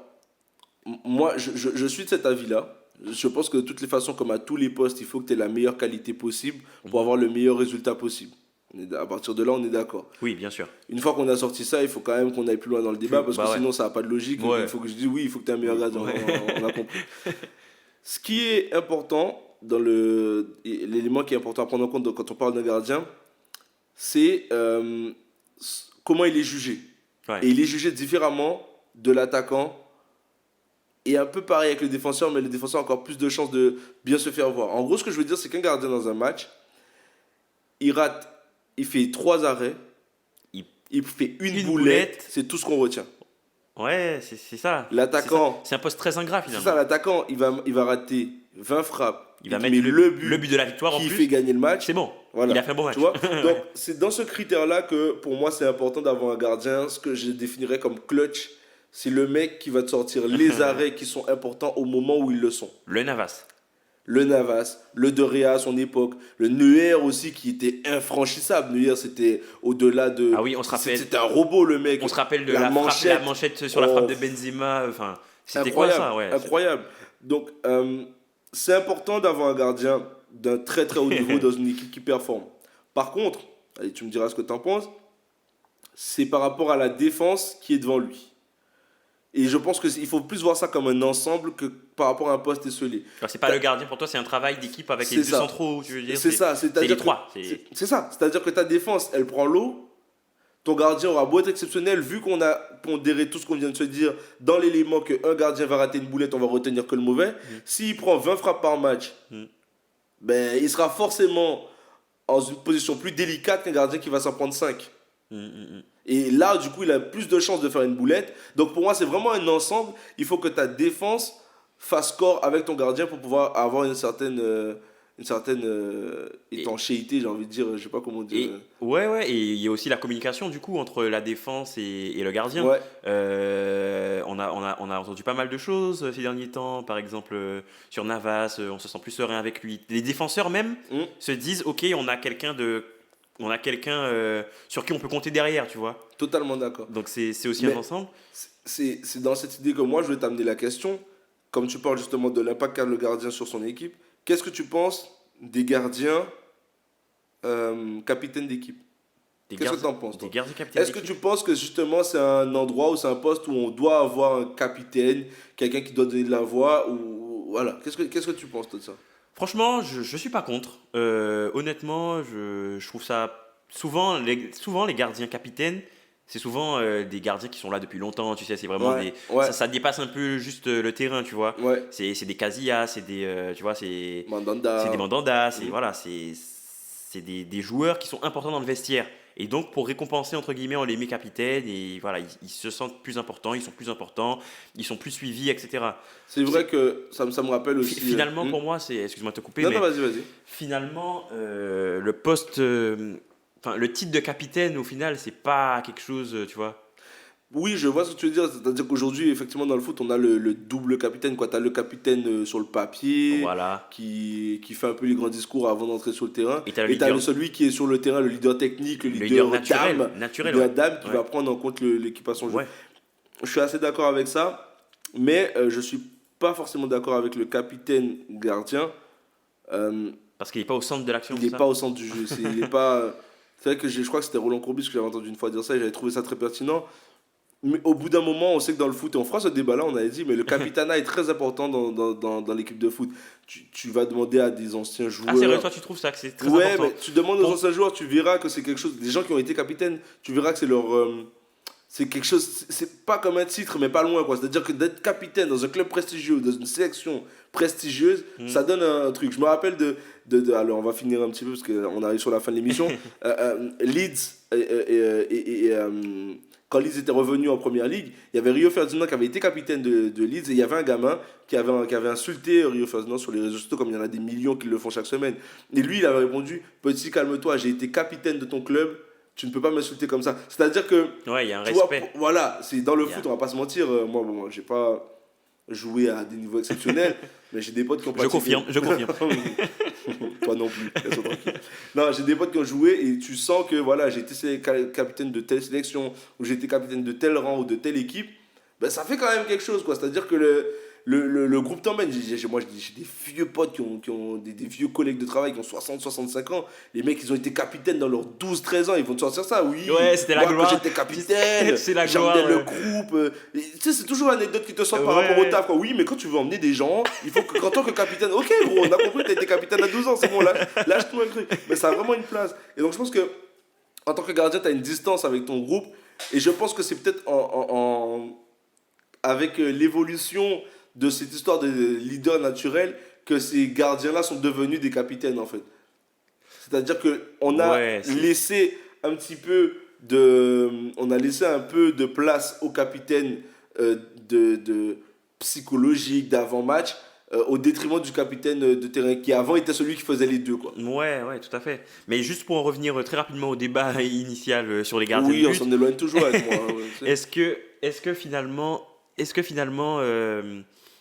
B: moi, je suis de cet avis-là. Je pense que de toutes les façons, comme à tous les postes, il faut que tu aies la meilleure qualité possible pour avoir le meilleur résultat possible. À partir de là, on est d'accord.
C: Oui, bien sûr.
B: Une fois qu'on a sorti ça, il faut quand même qu'on aille plus loin dans le débat parce que
C: ouais.
B: sinon, ça n'a pas de logique.
C: Ouais.
B: Il faut que je dise oui, il faut que tu aies un meilleur gardien.
C: Ouais.
B: On a compris. Ce qui est important, l'élément qui est important à prendre en compte quand on parle d'un gardien, c'est comment il est jugé.
C: Ouais.
B: Et il est jugé différemment de l'attaquant. Et un peu pareil avec le défenseur, mais le défenseur a encore plus de chances de bien se faire voir. En gros, ce que je veux dire, c'est qu'un gardien dans un match, il fait 3 arrêts, il fait une boulette, c'est tout ce qu'on retient.
C: Ouais, c'est ça.
B: L'attaquant,
C: c'est un poste très ingrat finalement.
B: c'est ça, l'attaquant, il va rater 20 frappes.
C: Il va mettre
B: le
C: but de la victoire en
B: qui
C: plus.
B: fait gagner le match.
C: C'est bon.
B: Voilà.
C: Il a fait un bon match.
B: Tu vois. Donc, c'est dans ce critère-là que pour moi, c'est important d'avoir un gardien. Ce que je définirais comme clutch, c'est le mec qui va te sortir les arrêts qui sont importants au moment où ils le sont.
C: Le Navas.
B: Le Navas, le De Gea à son époque, le Neuer aussi qui était infranchissable. Neuer, c'était au-delà de.
C: Ah oui, on se rappelle.
B: C'était un robot, le mec.
C: On se rappelle de la manchette sur la frappe de Benzema. Enfin, c'était quoi ça, ouais.
B: Incroyable. Donc, c'est important d'avoir un gardien d'un très très haut niveau dans une équipe qui performe. Par contre, allez, tu me diras ce que tu en penses, c'est par rapport à la défense qui est devant lui. Et je pense qu'il faut plus voir ça comme un ensemble que par rapport à un poste esselé.
C: Alors, c'est pas le gardien pour toi, c'est un travail d'équipe avec les deux centraux, tu veux dire.
B: C'est ça,
C: c'est les trois.
B: C'est ça, c'est-à-dire que ta défense, elle prend l'eau. Ton gardien aura beau être exceptionnel, vu qu'on a pondéré tout ce qu'on vient de se dire dans l'élément qu'un gardien va rater une boulette, on va retenir que le mauvais. S'il prend 20 frappes par match, ben, il sera forcément dans une position plus délicate qu'un gardien qui va s'en prendre 5. Et là, du coup, il a plus de chances de faire une boulette. Donc pour moi, c'est vraiment un ensemble. Il faut que ta défense fasse corps avec ton gardien pour pouvoir avoir une certaine étanchéité, j'ai envie de dire, je sais pas comment dire.
C: Ouais, et il y a aussi la communication du coup entre la défense et le gardien.
B: Ouais.
C: On a entendu pas mal de choses ces derniers temps, par exemple sur Navas, on se sent plus serein avec lui. Les défenseurs même se disent, ok, on a quelqu'un sur qui on peut compter derrière, tu vois.
B: Totalement d'accord.
C: Donc c'est aussi un ensemble.
B: C'est dans cette idée que moi je vais t'amener la question, comme tu parles justement de l'impact qu'a le gardien sur son équipe. Qu'est-ce que tu penses des gardiens capitaines d'équipe? Qu'est-ce que tu en penses, toi? Est-ce que tu penses que justement c'est un endroit ou c'est un poste où on doit avoir un capitaine, quelqu'un qui doit donner de la voix ou voilà. Qu'est-ce que tu penses de ça?
C: Franchement, je suis pas contre. Honnêtement, je trouve ça souvent les gardiens capitaines. C'est souvent des gardiens qui sont là depuis longtemps, tu sais, c'est vraiment ça dépasse un peu juste le terrain, tu vois.
B: Ouais.
C: C'est des Casillas, c'est des tu vois, c'est
B: Mandanda.
C: des Mandanda, c'est des joueurs qui sont importants dans le vestiaire. Et donc pour récompenser entre guillemets, on les met capitaines et voilà, ils se sentent plus importants, ils sont plus importants, ils sont plus suivis, etc.
B: C'est vrai que ça me rappelle aussi.
C: Finalement pour moi, excuse-moi de te couper,
B: non,
C: mais
B: non, vas-y.
C: Finalement le poste le titre de capitaine, au final, c'est pas quelque chose, tu vois.
B: Oui, je vois ce que tu veux dire. C'est-à-dire qu'aujourd'hui, effectivement, dans le foot, on a le double capitaine. Tu as le capitaine sur le papier,
C: voilà.
B: qui fait un peu les grands discours avant d'entrer sur le terrain.
C: Et tu as
B: celui qui est sur le terrain, le leader technique, le leader dame, qui va prendre en compte l'équipe à son jeu.
C: Ouais.
B: Je suis assez d'accord avec ça, mais je suis pas forcément d'accord avec le capitaine gardien.
C: Parce qu'il n'est pas au centre de l'action.
B: Il n'est pas au centre du jeu. Il est pas... C'est vrai que je crois que c'était Roland Courbis que j'avais entendu une fois dire ça et j'avais trouvé ça très pertinent. Mais au bout d'un moment, on sait que dans le foot, et on fera ce débat-là, on avait dit, mais le capitanat est très important dans l'équipe de foot. Tu vas demander à des anciens joueurs.
C: Ah, c'est vrai, toi tu trouves ça que c'est très important.
B: Ouais, mais tu demandes aux anciens joueurs, tu verras que c'est quelque chose. Des gens qui ont été capitaines, tu verras que c'est leur. C'est quelque chose. C'est pas comme un titre, mais pas loin, quoi. C'est-à-dire que d'être capitaine dans un club prestigieux, dans une sélection prestigieuse, ça donne un truc. Je me rappelle alors, on va finir un petit peu parce qu'on arrive sur la fin de l'émission. Leeds quand Leeds était revenu en première ligue, il y avait Rio Ferdinand qui avait été capitaine de Leeds et il y avait un gamin qui avait insulté Rio Ferdinand sur les réseaux sociaux, comme il y en a des millions qui le font chaque semaine. Et lui, il avait répondu: petit, calme-toi, j'ai été capitaine de ton club, tu ne peux pas m'insulter comme ça. C'est-à-dire que.
C: Ouais, il y a un respect.
B: Voilà, c'est dans le foot, on va pas se mentir. Moi, j'ai pas joué à des niveaux exceptionnels, mais j'ai des potes qui ont pratiqué.
C: Je confirme.
B: Toi non plus, non, j'ai des potes qui ont joué et tu sens que voilà, j'ai été capitaine de telle sélection ou j'ai été capitaine de tel rang ou de telle équipe, ben ça fait quand même quelque chose, quoi. C'est-à-dire que le groupe t'emmène. Moi, j'ai des vieux potes qui ont des vieux collègues de travail qui ont 65 ans. Les mecs, ils ont été capitaines dans leurs 12-13 ans. Ils vont te sortir ça, oui.
C: Ouais, c'était la
B: moi,
C: gloire.
B: quand j'étais capitaine,
C: C'est la gloire,
B: j'emmenais le
C: ouais.
B: groupe. Tu sais, c'est toujours une anecdote qui te sort par
C: Ouais.
B: rapport au taf, quoi. Oui, mais quand tu veux emmener des gens, il faut que, en tant que capitaine, ok, gros, on a compris que t'as été capitaine à 12 ans, c'est bon, lâche-toi un truc. Mais ça a vraiment une place. Et donc, je pense que, en tant que gardien, t'as une distance avec ton groupe. Et je pense que c'est peut-être avec l'évolution de cette histoire de leader naturel que ces gardiens-là sont devenus des capitaines, en fait. C'est-à-dire qu'on a
C: Ouais,
B: laissé un petit peu de... On a laissé un peu de place au capitaine de psychologique, d'avant-match, au détriment du capitaine de terrain, qui avant était celui qui faisait les deux, quoi.
C: Ouais, ouais, tout à fait. Mais juste pour en revenir très rapidement au débat initial sur les gardiens
B: Oui,
C: de
B: on
C: but,
B: s'en éloigne toujours avec moi. Hein, tu sais.
C: est-ce que finalement,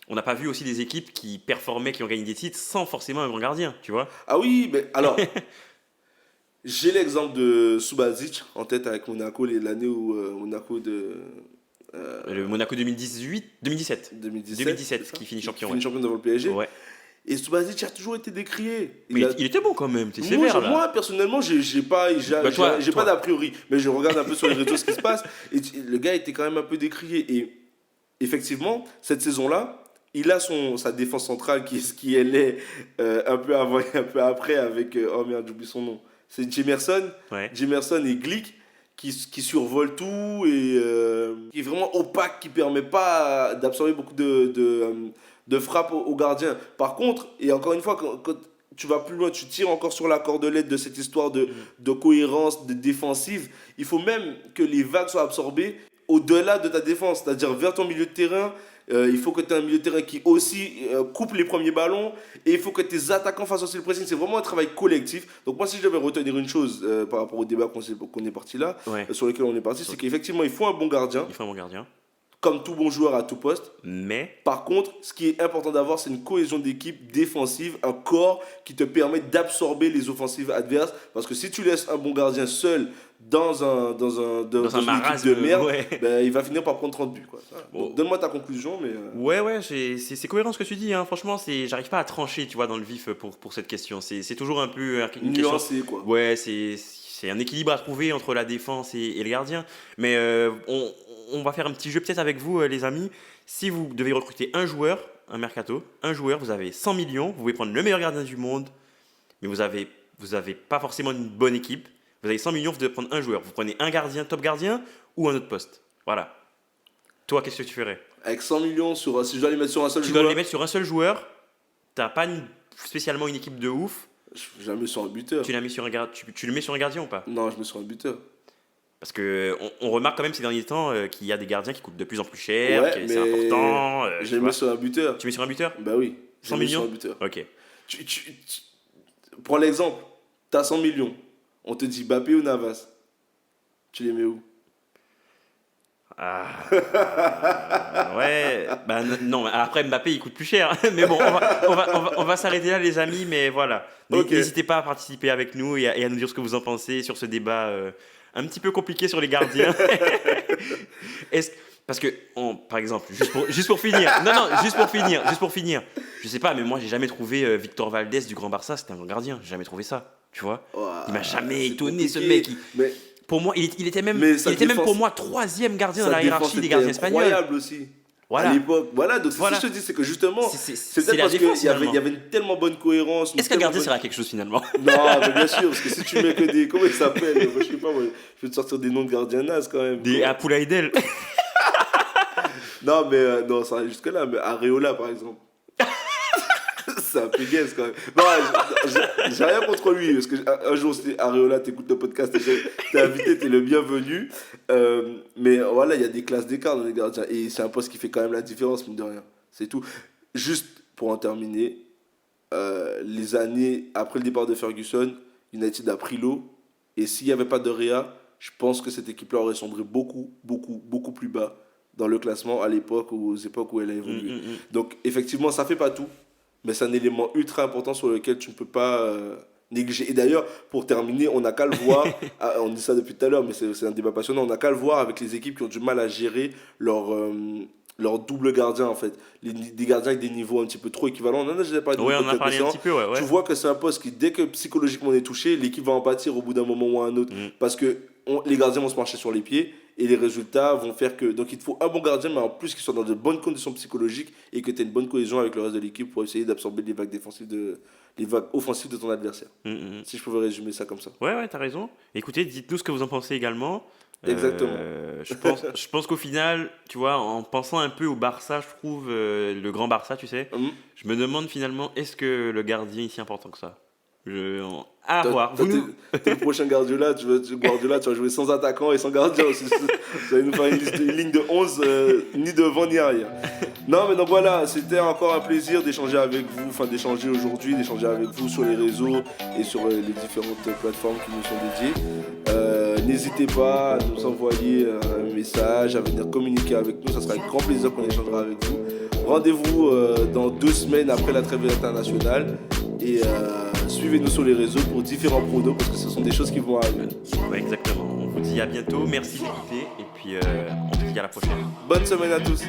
C: on n'a pas vu aussi des équipes qui performaient, qui ont gagné des titres sans forcément un grand gardien, tu vois?
B: Ah oui, mais alors, j'ai l'exemple de Subasic en tête avec Monaco, l'année où Monaco de
C: Le Monaco 2017,
B: 2017, c'est ça
C: qui finit champion.
B: Qui finit champion devant le PSG.
C: Ouais.
B: Et Subasic a toujours été décrié.
C: Mais il était bon quand même, t'es
B: Moi,
C: sévère là.
B: moi, personnellement, j'ai pas
C: Toi.
B: d'a priori, mais je regarde un peu sur les réseaux ce qui se passe. Et le gars était quand même un peu décrié. Et effectivement, cette saison-là, il a sa défense centrale qui elle est un peu avant et un peu après avec oh merde, j'oublie son nom. C'est Jemerson
C: Ouais.
B: Et Glick qui survolent tout et qui est vraiment opaque, qui permet pas d'absorber beaucoup de frappes au gardien. Par contre, et encore une fois, quand tu vas plus loin, tu tires encore sur la cordelette de cette histoire de cohérence, de défensive, il faut même que les vagues soient absorbées au-delà de ta défense, c'est-à-dire vers ton milieu de terrain. Il faut que tu aies un milieu de terrain qui aussi coupe les premiers ballons et il faut que tes attaquants fassent aussi le pressing. C'est vraiment un travail collectif. Donc moi, si je devais retenir une chose par rapport au débat qu'on est parti là,
C: Ouais.
B: sur lequel on est parti, c'est qu'effectivement, il faut un bon gardien,
C: Il faut un bon gardien.
B: comme tout bon joueur à tout poste.
C: Mais
B: Par contre, ce qui est important d'avoir, c'est une cohésion d'équipe défensive, un corps qui te permet d'absorber les offensives adverses. Parce que si tu laisses un bon gardien seul dans une équipe
C: marasme,
B: de merde,
C: ouais.
B: ben, il va finir par prendre 30 buts. Quoi. Voilà.
C: Bon.
B: Donc, donne-moi ta conclusion. Mais,
C: ouais, c'est cohérent ce que tu dis. Hein. Franchement, j'arrive pas à trancher, tu vois, dans le vif pour cette question. C'est toujours un peu une question.
B: nuancé, quoi.
C: Ouais, c'est un équilibre à trouver entre la défense et le gardien. Mais on va faire un petit jeu peut-être avec vous, les amis. Si vous devez recruter un joueur, un mercato, vous avez 100 millions, vous pouvez prendre le meilleur gardien du monde, mais vous avez pas forcément une bonne équipe. Vous avez 100 millions, vous devez prendre un joueur. Vous prenez un gardien, top gardien, ou un autre poste. Voilà. Toi, qu'est-ce que tu ferais?
B: Avec 100 millions, si je dois les mettre sur un seul
C: Tu
B: joueur,
C: dois les mettre sur un seul joueur. T'as pas spécialement une équipe de ouf.
B: je la mets sur un buteur.
C: Tu le mets sur un gardien ou pas?
B: Non, je mets sur un buteur.
C: Parce que on remarque quand même ces derniers temps qu'il y a des gardiens qui coûtent de plus en plus cher,
B: Ouais,
C: que c'est
B: mais
C: important.
B: je
C: tu
B: les
C: vois.
B: mets sur un buteur.
C: Tu mets sur un buteur?
B: Bah oui. je
C: 100
B: les mets sur
C: millions?
B: un buteur.
C: Ok.
B: Prends l'exemple. T'as 100 millions. On te dit Mbappé ou Navas. Tu les mets où?
C: Ouais. Bah non, après Mbappé il coûte plus cher. Mais bon, on va s'arrêter là, les amis. Mais voilà.
B: Ok.
C: N'hésitez pas à participer avec nous et à nous dire ce que vous en pensez sur ce débat un petit peu compliqué sur les gardiens. Parce que, par exemple, juste pour finir, juste pour finir, je sais pas, mais moi j'ai jamais trouvé Victor Valdés du Grand Barça, c'était un grand gardien, j'ai jamais trouvé ça, tu vois.
B: Ouah,
C: Il m'a jamais
B: c'est
C: étonné ce
B: compliqué.
C: mec.
B: Mais
C: Pour moi, il était même
B: Mais sa défense-
C: pour moi troisième gardien dans
B: sa
C: la
B: défense
C: hiérarchie des
B: était
C: gardiens espagnols.
B: incroyable aussi.
C: Voilà.
B: À l'époque. Voilà, donc
C: Voilà.
B: si je te dis, c'est que justement,
C: C'est
B: c'est peut-être
C: la
B: parce
C: défense,
B: qu'il y
C: finalement.
B: avait une tellement bonne cohérence.
C: Est-ce qu'un gardien sert à quelque chose finalement?
B: Non, mais bien sûr, parce que si tu mets que des. Comment il s'appelle? Moi, je sais pas, moi, je vais te sortir des noms de gardiens nazes quand même.
C: Des Apula Aidel.
B: Non, mais non, ça va jusque-là, mais Areola par exemple. C'est un peu gaze quand même. Non, j'ai rien contre lui, parce que un jour, si Areola, t'écoutes le podcast, t'es invité, t'es le bienvenu. Mais voilà, il y a des classes d'écart dans les gardiens, et c'est un poste qui fait quand même la différence, mine de rien. C'est tout. Juste pour en terminer, les années après le départ de Ferguson, United a pris l'eau, et s'il n'y avait pas de Réa, je pense que cette équipe-là aurait sombré beaucoup plus bas dans le classement aux époques où elle a évolué. Donc effectivement, ça fait pas tout, mais c'est un élément ultra important sur lequel tu ne peux pas négliger. Et d'ailleurs, pour terminer, on n'a qu'à le voir, on dit ça depuis tout à l'heure, mais c'est un débat passionnant, on n'a qu'à le voir avec les équipes qui ont du mal à gérer leur double gardien en fait. Des gardiens avec des niveaux un petit peu trop équivalents. On en a déjà parlé
C: Ouais, on en a parlé un petit peu, ouais.
B: Tu vois que c'est un poste qui, dès que psychologiquement on est touché, l'équipe va en pâtir au bout d'un moment ou à un autre. Parce que les gardiens vont se marcher sur les pieds et les résultats vont faire que. Donc il te faut un bon gardien, mais en plus qu'il soit dans de bonnes conditions psychologiques et que tu aies une bonne cohésion avec le reste de l'équipe pour essayer d'absorber les vagues les vagues offensives de ton adversaire. Si je pouvais résumer ça comme ça.
C: Ouais, t'as raison. Écoutez, dites-nous ce que vous en pensez également.
B: Exactement.
C: Je pense qu'au final, tu vois, en pensant un peu au Barça, je trouve, le grand Barça, tu sais, je me demande finalement, est-ce que le gardien est si important que ça? À voir.
B: T'es le prochain Guardiola, tu vas jouer sans attaquant et sans gardien aussi. Vous allez nous faire une ligne de 11, ni devant ni arrière. Non, mais donc voilà, c'était encore un plaisir d'échanger avec vous, d'échanger aujourd'hui, d'échanger avec vous sur les réseaux et sur les différentes plateformes qui nous sont dédiées. N'hésitez pas à nous envoyer un message, à venir communiquer avec nous, ça sera avec grand plaisir qu'on échangera avec vous. Rendez-vous dans 2 semaines après la trêve internationale et suivez-nous sur les réseaux pour différents pronos parce que ce sont des choses qui vont arriver.
C: Ouais, exactement. On vous dit à bientôt, merci d'écouter et puis on vous dit à la prochaine.
B: Bonne semaine à tous.